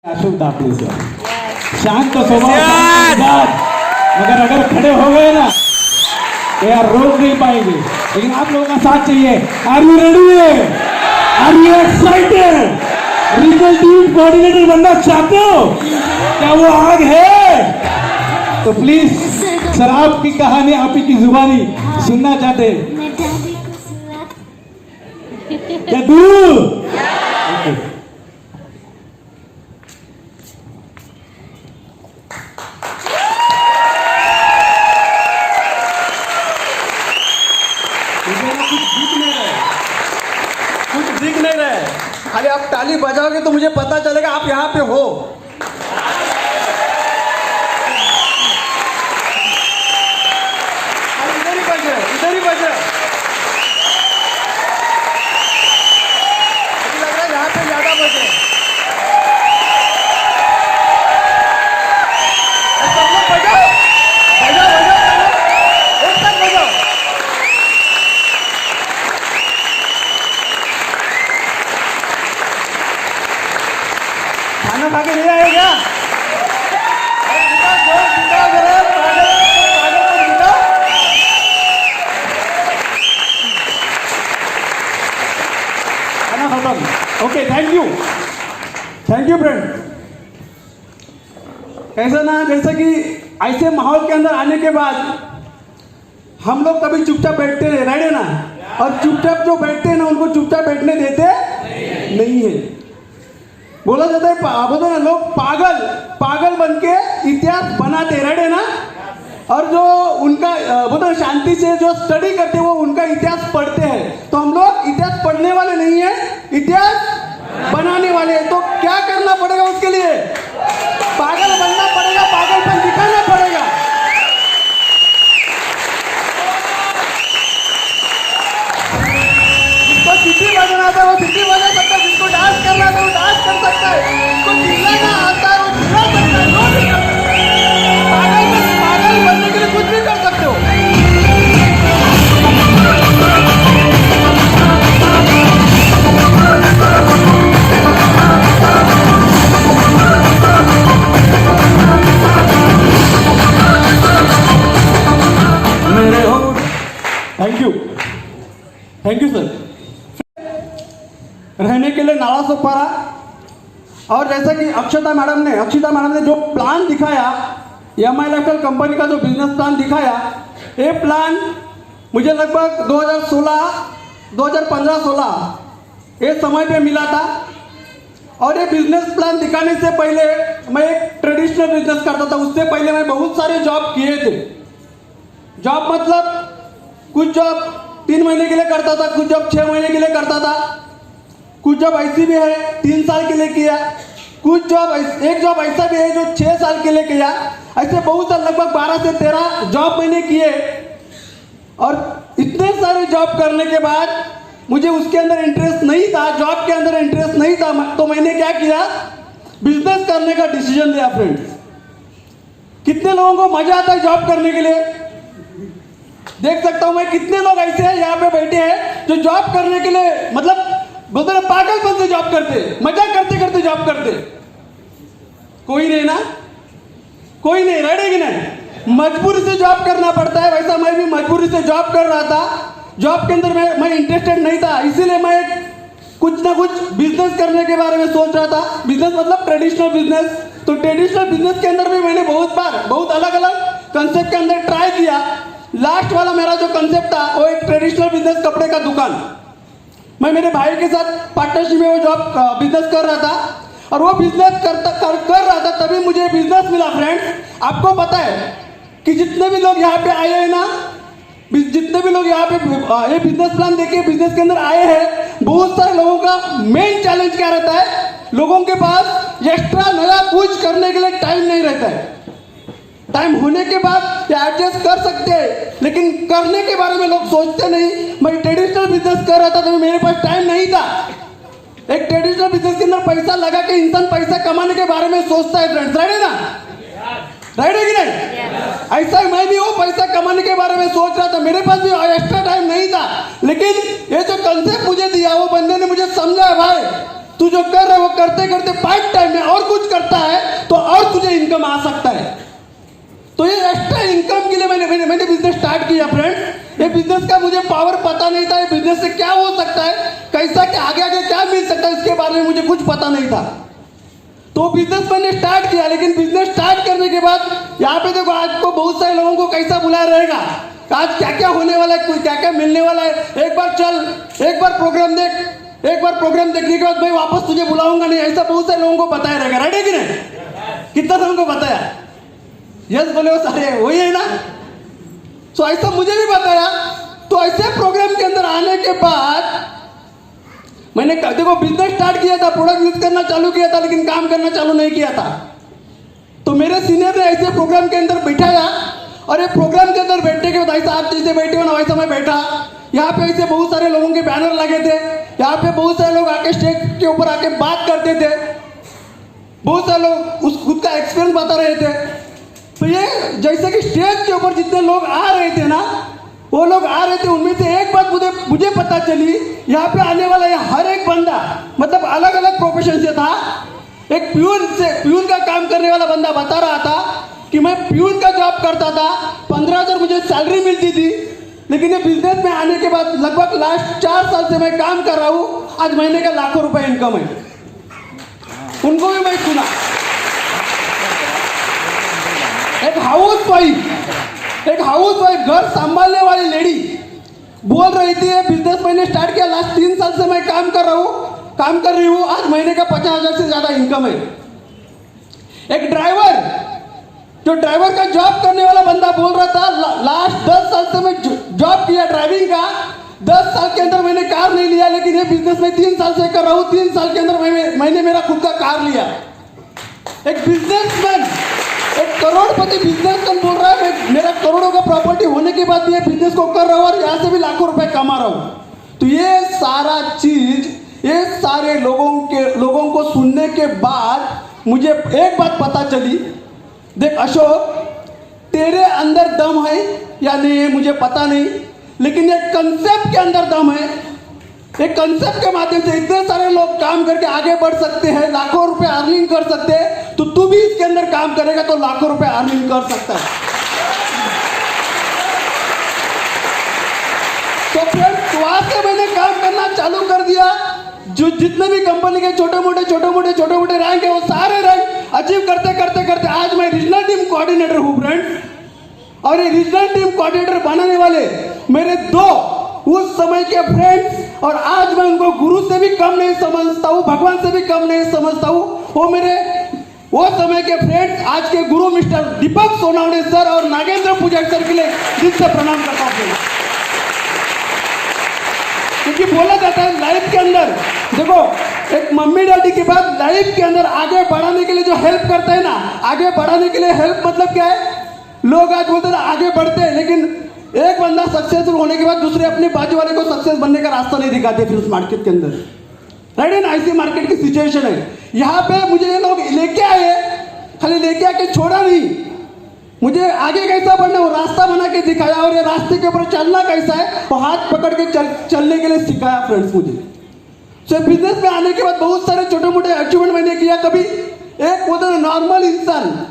Ashok दापले sir शांत स्वभाव मगर अगर खड़े हो गए ना तो यार रोक नहीं पाएंगे, लेकिन आप लोगों का साथ चाहिए। Are you ready? Are you excited? Regional team coordinator बनना चाहते हो? क्या वो आग है? तो प्लीज सर आपकी कहानी आप ही की जुबानी सुनना चाहते हैं क्या? दूर कुछ दिख नहीं रहे, खाली आप ताली बजाओगे तो मुझे पता चलेगा आप यहाँ पे हो। इधर ही बज रहे, इधर ही बज रहे। मुझे लग रहा है यहाँ पे ज्यादा बज रहे। सब लोग बजाओ, बजाओ बजाओ, एक साथ बजाओ। खाना खा के नहीं आए क्या? खाना खत्म। Okay, thank you friend. ऐसा ना जैसे कि ऐसे माहौल के अंदर आने के बाद हम लोग कभी चुपचाप बैठते रहे, राइट है ना? और चुपचाप जो बैठते हैं ना उनको चुपचाप बैठने देते नहीं है। बोला जाता है बोलते ना लोग पागल बन के इतिहास बनाते, राइट है ना? और जो उनका बोलते ना शांति से जो स्टडी करते हैं वो उनका इतिहास पढ़ते हैं। तो हम लोग इतिहास पढ़ने वाले नहीं है, इतिहास बनाने वाले हैं। तो क्या करना पड़ेगा उसके लिए? पागल बनना पड़ेगा, पागलपन दिखाना पड़ेगा। जिसको सिटी बजाना आता है वो सिटी बजा सकता है, जिसको डांस करना आता है वो डांस कर सकता है, जिसको चिल्लाना आता है वो चिल्ला सकता है, जो भी कर सकता है। पागल बनने के लिए कुछ भी कर सकते हो। मेरे हो। Thank you sir. रहने के लिए नाला सोपारा। और जैसा कि अक्षिता मैडम ने जो प्लान दिखाया, एमआई लाइफस्टाइल कंपनी का जो बिजनेस प्लान दिखाया, ये प्लान मुझे लगभग 2015-16 ये समय पे मिला था। और ये बिजनेस प्लान दिखाने से पहले मैं एक ट्रेडिशनल बिजनेस करता था। उससे पहले मैं बहुत सारे जॉब किए थे। जॉब मतलब कुछ जॉब 3 महीने के लिए करता था, कुछ जॉब 6 महीने के लिए करता था, कुछ जॉब ऐसी भी है 3 साल के लिए किया, कुछ जॉब एक जॉब ऐसा भी है जो 6 साल के लिए किया। ऐसे बहुत साल, लगभग 12 से 13 जॉब मैंने किए। और इतने सारे जॉब करने के बाद मुझे उसके अंदर इंटरेस्ट नहीं था, जॉब के अंदर इंटरेस्ट नहीं था। तो मैंने क्या किया? बिजनेस करने का डिसीजन लिया। फ्रेंड्स, कितने लोगों को मजा आता है जॉब करने के लिए? देख सकता हूं मैं कितने लोग ऐसे हैं यहाँ पे बैठे हैं जो जॉब करने के लिए मतलब बोलते ना पागलपन से जॉब करते, मजा करते करते जॉब करते। कोई नहीं ना, कोई नहीं, राइट है कि नहीं? मजबूरी से जॉब करना पड़ता है। वैसा मैं भी मजबूरी से जॉब कर रहा था। जॉब के अंदर मैं इंटरेस्टेड नहीं था, इसीलिए मैं कुछ ना कुछ बिजनेस करने के बारे में सोच रहा था। बिजनेस मतलब ट्रेडिशनल बिजनेस। तो ट्रेडिशनल बिजनेस के अंदर भी मैंने बहुत अलग अलग कंसेप्ट के अंदर ट्राई किया। लास्ट वाला मेरा जो कंसेप्ट था वो एक ट्रेडिशनल बिजनेस, कपड़े का दुकान। मैं मेरे भाई के साथ पार्टनरशिप में वो जॉब बिजनेस कर रहा था। और वो बिजनेस कर रहा था तभी मुझे बिजनेस मिला। फ्रेंड्स, आपको पता है कि जितने भी लोग यहाँ पे आए हैं ना, जितने भी लोग यहाँ पे ये बिजनेस प्लान देके बिजनेस के अंदर आए हैं, बहुत सारे लोगों का मेन चैलेंज क्या रहता है? लोगों के पास एक्स्ट्रा नया कुछ करने के लिए टाइम नहीं रहता है। टाइम होने के बाद एडजस्ट कर सकते हैं, लेकिन करने के बारे में लोग सोचते नहीं। मैं ट्रेडिशनल बिजनेस कर रहा था तो मेरे पास टाइम नहीं था। एक ट्रेडिशनल बिजनेस के अंदर पैसा लगा के इंसान पैसा कमाने के बारे में सोचता है। फ्रेंड्स, राइट है ना? राइट है कि नहीं? ऐसा ही मैं भी वो पैसा कमाने के बारे में सोच रहा था, मेरे पास भी एक्स्ट्रा टाइम नहीं था। लेकिन ये जो कंसेप्ट मुझे दिया वो बंदे ने मुझे समझा, भाई तू जो कर रहा है वो करते करते पार्ट टाइम में और कुछ कर तो ये एक्स्ट्रा इनकम के लिए मैंने बिजनेस स्टार्ट किया फ्रेंड्स। ये बिजनेस का मुझे पावर पता नहीं था, ये बिजनेस से क्या हो सकता है, कैसा क्या आगे आगे क्या मिल सकता है, इसके बारे में मुझे कुछ पता नहीं था। तो बिजनेस मैंने स्टार्ट किया, लेकिन बिजनेस स्टार्ट करने के बाद यहाँ पे देखो आज को बहुत सारे लोगों को कैसा बुलाया रहेगा, आज क्या क्या होने वाला है, क्या क्या मिलने वाला है, एक बार चल, एक बार प्रोग्राम देख, एक बार प्रोग्राम देखने के बाद मैं वापस तुझे बुलाऊंगा नहीं, ऐसा बहुत सारे लोगों को बताया रहेगा। रेडी कि नहीं? कितना लोगों को बताया? यस बोले वो सारे, वही है ना? तो ऐसा मुझे भी बताया। तो ऐसे प्रोग्राम के अंदर आने के बाद मैंने देखो बिजनेस स्टार्ट किया था, प्रोडक्ट यूज करना चालू किया था, लेकिन काम करना चालू नहीं किया था। तो मेरे सीनियर ने ऐसे प्रोग्राम के अंदर बिठाया, और ये प्रोग्राम के अंदर बैठने के बाद ऐसा आप जैसे बैठे हो ना वैसा मैं बैठा। यहाँ पे ऐसे बहुत सारे लोगों के बैनर लगे थे, यहाँ पे बहुत सारे लोग आके स्टेज के ऊपर आके बात करते थे, बहुत सारे लोग उस खुद का एक्सपीरियंस बता रहे थे। तो ये जैसे कि स्टेज के ऊपर जितने लोग आ रहे थे ना, वो लोग आ रहे थे, उनमें से एक बात मुझे पता चली, यहाँ पे आने वाला ये हर एक बंदा मतलब अलग अलग प्रोफेशन से था। एक प्यून का काम करने वाला बंदा बता रहा था कि मैं प्यून का जॉब करता था, 15,000 मुझे सैलरी मिलती थी, लेकिन ये बिजनेस में आने के बाद लगभग लास्ट 4 साल से मैं काम कर रहा हूँ, आज महीने का लाखों रुपए इनकम है। उनको भी मैं सुना। एक हाउस वाइफ घर संभालने वाली लेडी बोल रही थी, बिजनेस मैंने स्टार्ट किया, लास्ट 3 साल से मैं काम कर रही हूँ, आज महीने का 50,000 से ज्यादा इनकम है। एक ड्राइवर का जॉब करने वाला बंदा बोल रहा था, लास्ट 10 साल से मैं जॉब किया ड्राइविंग का, 10 साल के अंदर मैंने कार नहीं लिया, लेकिन ये बिजनेस में 3 साल से कर रहा हूँ, 3 साल के अंदर मैंने मेरा खुद का कार लिया। एक बिजनेसमैन, एक करोड़पति बिजनेसमैन बोल रहा है, मेरा करोड़ों का प्रॉपर्टी होने के बाद भी ये बिजनेस को कर रहा हूँ और यहाँ से भी लाखों रुपए कमा रहा हूँ। तो ये सारा चीज, ये सारे लोगों को सुनने के बाद मुझे एक बात पता चली, देख अशोक, तेरे अंदर दम है या नहीं है मुझे पता नहीं, लेकिन एक कंसेप्ट के अंदर दम है। एक कंसेप्ट के माध्यम से इतने सारे लोग काम करके आगे बढ़ सकते हैं, लाखों रुपए अर्निंग कर सकते हैं, तो तू भी इसके अंदर काम करेगा तो लाखों रुपए अर्निंग कर सकता है। तो फिर वहां से मैंने काम करना चालू कर दिया। जो जितने भी कंपनी के छोटे मोटे रैंक है, वो सारे रैंक अचीव करते आज मैं रीजनल टीम कोऑर्डिनेटर हूँ फ्रेंड्स। और ये रीजनल टीम कोऑर्डिनेटर बनाने वाले मेरे 2 उस समय के फ्रेंड्स, और आज मैं उनको गुरु से भी कम नहीं समझता हूँ, भगवान से भी कम नहीं समझता हूँ। वो समय के फ्रेंड्स, आज के गुरु मिस्टर दीपक सोनावणे सर और नागेंद्र पुजारी सर के लिए दिल से प्रणाम करता हूँ। क्योंकि बोला जाता है लाइफ के अंदर, देखो एक मम्मी डैडी के बाद लाइफ के अंदर आगे बढ़ाने के लिए जो हेल्प करता है ना, आगे बढ़ाने के लिए हेल्प मतलब क्या है, लोग आज बोलते हैं आगे बढ़ते हैं, लेकिन एक बंदा सक्सेसफुल होने के बाद दूसरे अपने बाजू वाले को सक्सेस बनने का रास्ता नहीं दिखाते फिर उस मार्केट के अंदर। राइट है ना? ऐसी मार्केट की सिचुएशन है। यहाँ पे मुझे ये लोग लेके आए, खाली लेके आके छोड़ा नहीं, मुझे आगे कैसा बढ़ना वो रास्ता बना के दिखाया, और ये रास्ते के ऊपर चलना कैसा है वो हाथ पकड़ के चलने के लिए सिखाया फ्रेंड्स मुझे। तो बिजनेस में आने के बाद बहुत सारे छोटे मोटे अचीवमेंट मैंने किया। कभी एक वो नॉर्मल इंसान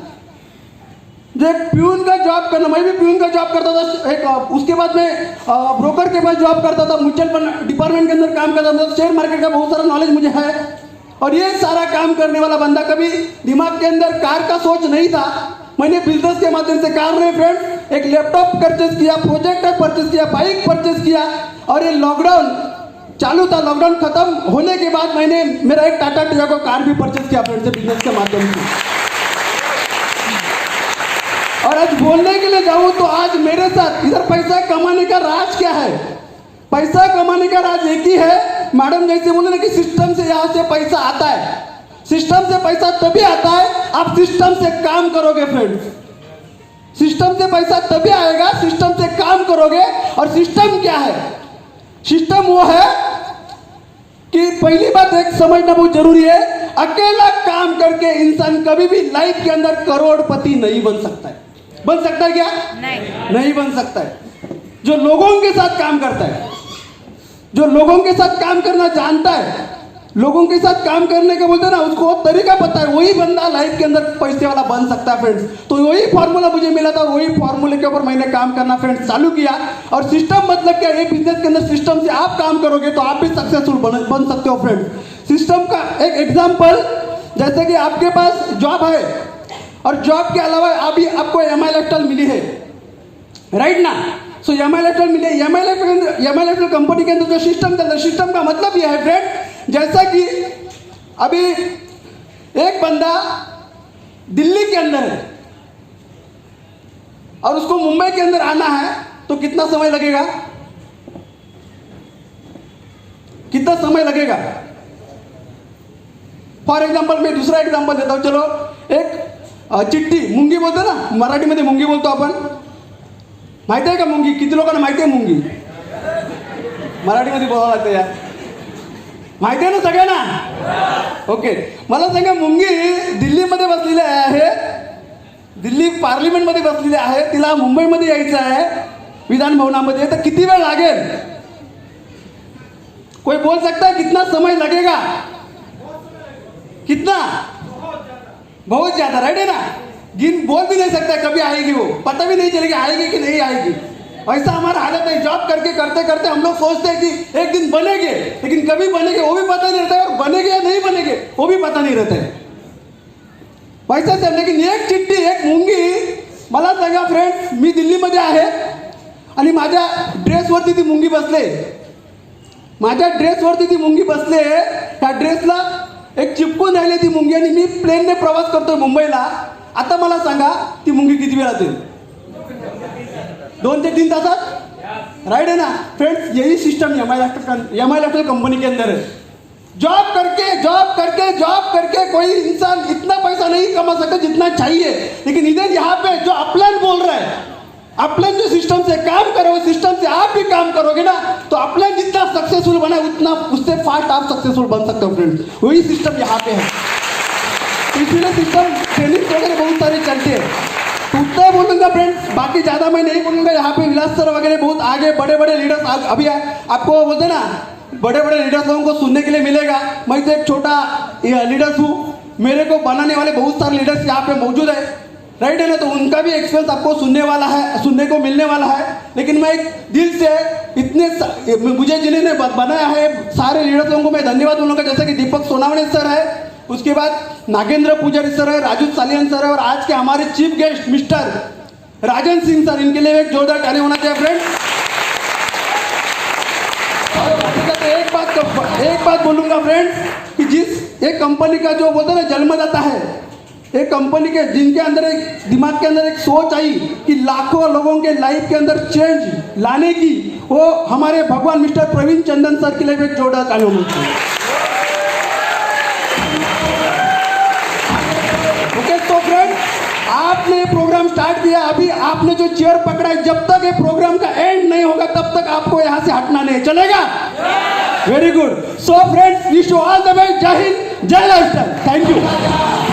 जो एक प्यून का जॉब करना, मैं भी प्यून का जॉब करता था, एक उसके बाद में ब्रोकर के पास जॉब करता था, म्यूचुअल फंड डिपार्टमेंट के अंदर काम करता था, शेयर मार्केट का बहुत सारा नॉलेज मुझे है। और ये सारा काम करने वाला बंदा, कभी दिमाग के अंदर कार का सोच नहीं था, मैंने बिजनेस के माध्यम से कार में फ्रेंड्स एक लैपटॉप परचेज किया, प्रोजेक्टर परचेज किया, बाइक परचेज किया। और ये लॉकडाउन चालू था, लॉकडाउन खत्म होने के बाद मैंने मेरा एक टाटा टियागो कार भी परचेज किया फ्रेंड्स बिजनेस के माध्यम से। और आज बोलने के लिए जाऊं तो आज मेरे साथ इधर पैसा कमाने का राज क्या है? पैसा कमाने का राज एक ही है, मैडम जैसे बोले ना कि सिस्टम से यहाँ से पैसा आता है। सिस्टम से पैसा तभी आता है आप सिस्टम से काम करोगे फ्रेंड्स। सिस्टम से पैसा तभी आएगा, सिस्टम से काम करोगे। और सिस्टम क्या है? सिस्टम वो है कि पहली बात एक समझना बहुत जरूरी है, अकेला काम करके इंसान कभी भी लाइफ के अंदर करोड़पति नहीं बन सकता है। बन सकता है क्या? नहीं बन सकता है। जो लोगों के साथ काम करता है, जो लोगों के साथ काम करना जानता है, लोगों के साथ काम करने का बोलते हैं ना, उसको तरीका पता है, वही बंदा लाइफ के अंदर पैसे वाला बन सकता है फ्रेंड्स। तो वही फार्मूला मुझे मिला था, वही फार्मूले के ऊपर मैंने काम करना फ्रेंड्स चालू किया। और सिस्टम मतलब क्या, ये बिजनेस के अंदर सिस्टम से आप काम करोगे तो आप भी सक्सेसफुल बन सकते हो फ्रेंड्स। सिस्टम का एक एग्जाम्पल, जैसे कि आपके पास जॉब है और जॉब के अलावा अभी आपको MI लाइफस्टाइल मिली है, राइट ना। सो MI लाइफस्टाइल मिली है, MI लाइफस्टाइल कंपनी के अंदर जो सिस्टम चलता है, सिस्टम का मतलब यह है फ्रेंड, जैसा कि अभी एक बंदा दिल्ली के अंदर है और उसको मुंबई के अंदर आना है तो कितना समय लगेगा, कितना समय लगेगा। फॉर एग्जाम्पल मैं दूसरा एग्जाम्पल देता हूं, चलो एक चिट्ठी, मुंगी बोलतो ना, मराठीमध्ये मुंगी बोलतो आपण, माहिती आहे का मुंगी, किती लोकांना माहिती आहे मुंगी, मराठीमध्ये बोलावं लागतं यार, माहिती आहे ना सगळ्यांना, ओके। मला सांगा, मुंगी दिल्लीमध्ये बसलेली आहे, दिल्ली पार्लिमेंटमध्ये बसलेली आहे, तिला मुंबईमध्ये यायचं आहे विधान भवनामध्ये, तर किती वेळ लागेल, कोई बोल सकता है कितना समय लगेगा, कितना, बहुत ज्यादा, राइट है ना। बोल भी नहीं सकता कभी आएगी, वो पता भी नहीं चलेगी आएगी कि नहीं आएगी। ऐसा हमारा हालत है, जॉब करके करते करते हम लोग सोचते हैं कि एक दिन बनेंगे, लेकिन कभी बनेंगे वो भी पता नहीं रहता है, और बनेंगे या नहीं बनेंगे वो भी पता नहीं रहता है, वैसाच आहे। लेकिन एक चिट्ठी, एक मुंगी, मला सांगा फ्रेंड्स, मी दिल्लीमध्ये आहे आणि माझ्या ड्रेसवरती ती मुंगी बसले, माझ्या ड्रेसवरती ती मुंगी बसले, त्या ड्रेसला एक चिपकून राहिली ती मुंगी, आणि मी प्लेनने प्रवास करतोय मुंबईला। आता मला सांगा ती मुंगी किती वेळात येईल, 2 ते 3 तासात, राइट है ना फ्रेंड्स। यही सिस्टम MI लाइफस्टाइल कंपनी के अंदर है। जॉब करके कोई इंसान इतना पैसा नहीं कमा सकता जितना चाहिए, लेकिन इधर यहाँ पे जो अपलाइन बोल रहा है, अपलाइन जो सिस्टम से काम करो, सिस्टम से आप भी काम करोगे ना, तो अपलाइन जितना सक्सेसफुल बना उतना उससे फास्ट आप सक्सेसफुल बन सकते हो फ्रेंड्स, वही सिस्टम यहाँ पे है। तो इसीलिए सिस्टम ट्रेनिंग वगैरह बहुत सारे चलते हैं, तो उतना बोलूंगा फ्रेंड्स, बाकी ज़्यादा मैं नहीं बोलूंगा। यहाँ पे विलास सर वगैरह बहुत आगे बड़े बड़े लीडर्स अभी आपको बोलते ना, बड़े बड़े लीडर्स लोगों को सुनने के लिए मिलेगा। मैं तो एक छोटा लीडर्स हूँ, मेरे को बनाने वाले बहुत सारे लीडर्स यहाँ पे मौजूद है, राइट है ना, तो उनका भी एक्सपीरियंस आपको सुनने को मिलने वाला है। लेकिन मैं एक दिल से इतने मुझे जिन्होंने बनाया है सारे लीडर्स लोगों को मैं धन्यवाद बोलूँगा, जैसे कि दीपक सोनावणे सर है, उसके बाद नागेंद्र पुजारी सर है, राजू सालियन सर है, और आज के हमारे chief guest mister Rajan Singh sir, इनके लिए एक जोरदार ताली होना चाहिए फ्रेंड्स। एक बात बोलूंगा फ्रेंड्स, कि जिस एक कंपनी का जो बोलते ना जन्मदाता है, एक कंपनी के जिनके अंदर एक दिमाग के अंदर एक सोच आई कि लाखों लोगों के लाइफ के अंदर चेंज लाने की, वो हमारे भगवान मिस्टर प्रवीण चंदन सर के लिए एक जोरदार ताली होनी चाहिए। ओके, तो फ्रेंड्स, आपने प्रोग्राम स्टार्ट किया, अभी आपने जो चेयर पकड़ा है, जब तक ये प्रोग्राम का एंड नहीं होगा तब तक आपको यहाँ से हटना नहीं, चलेगा? Very good. So friends, wish you all the best. जय हिंद, जय लाइफस्टाइल। Thank you.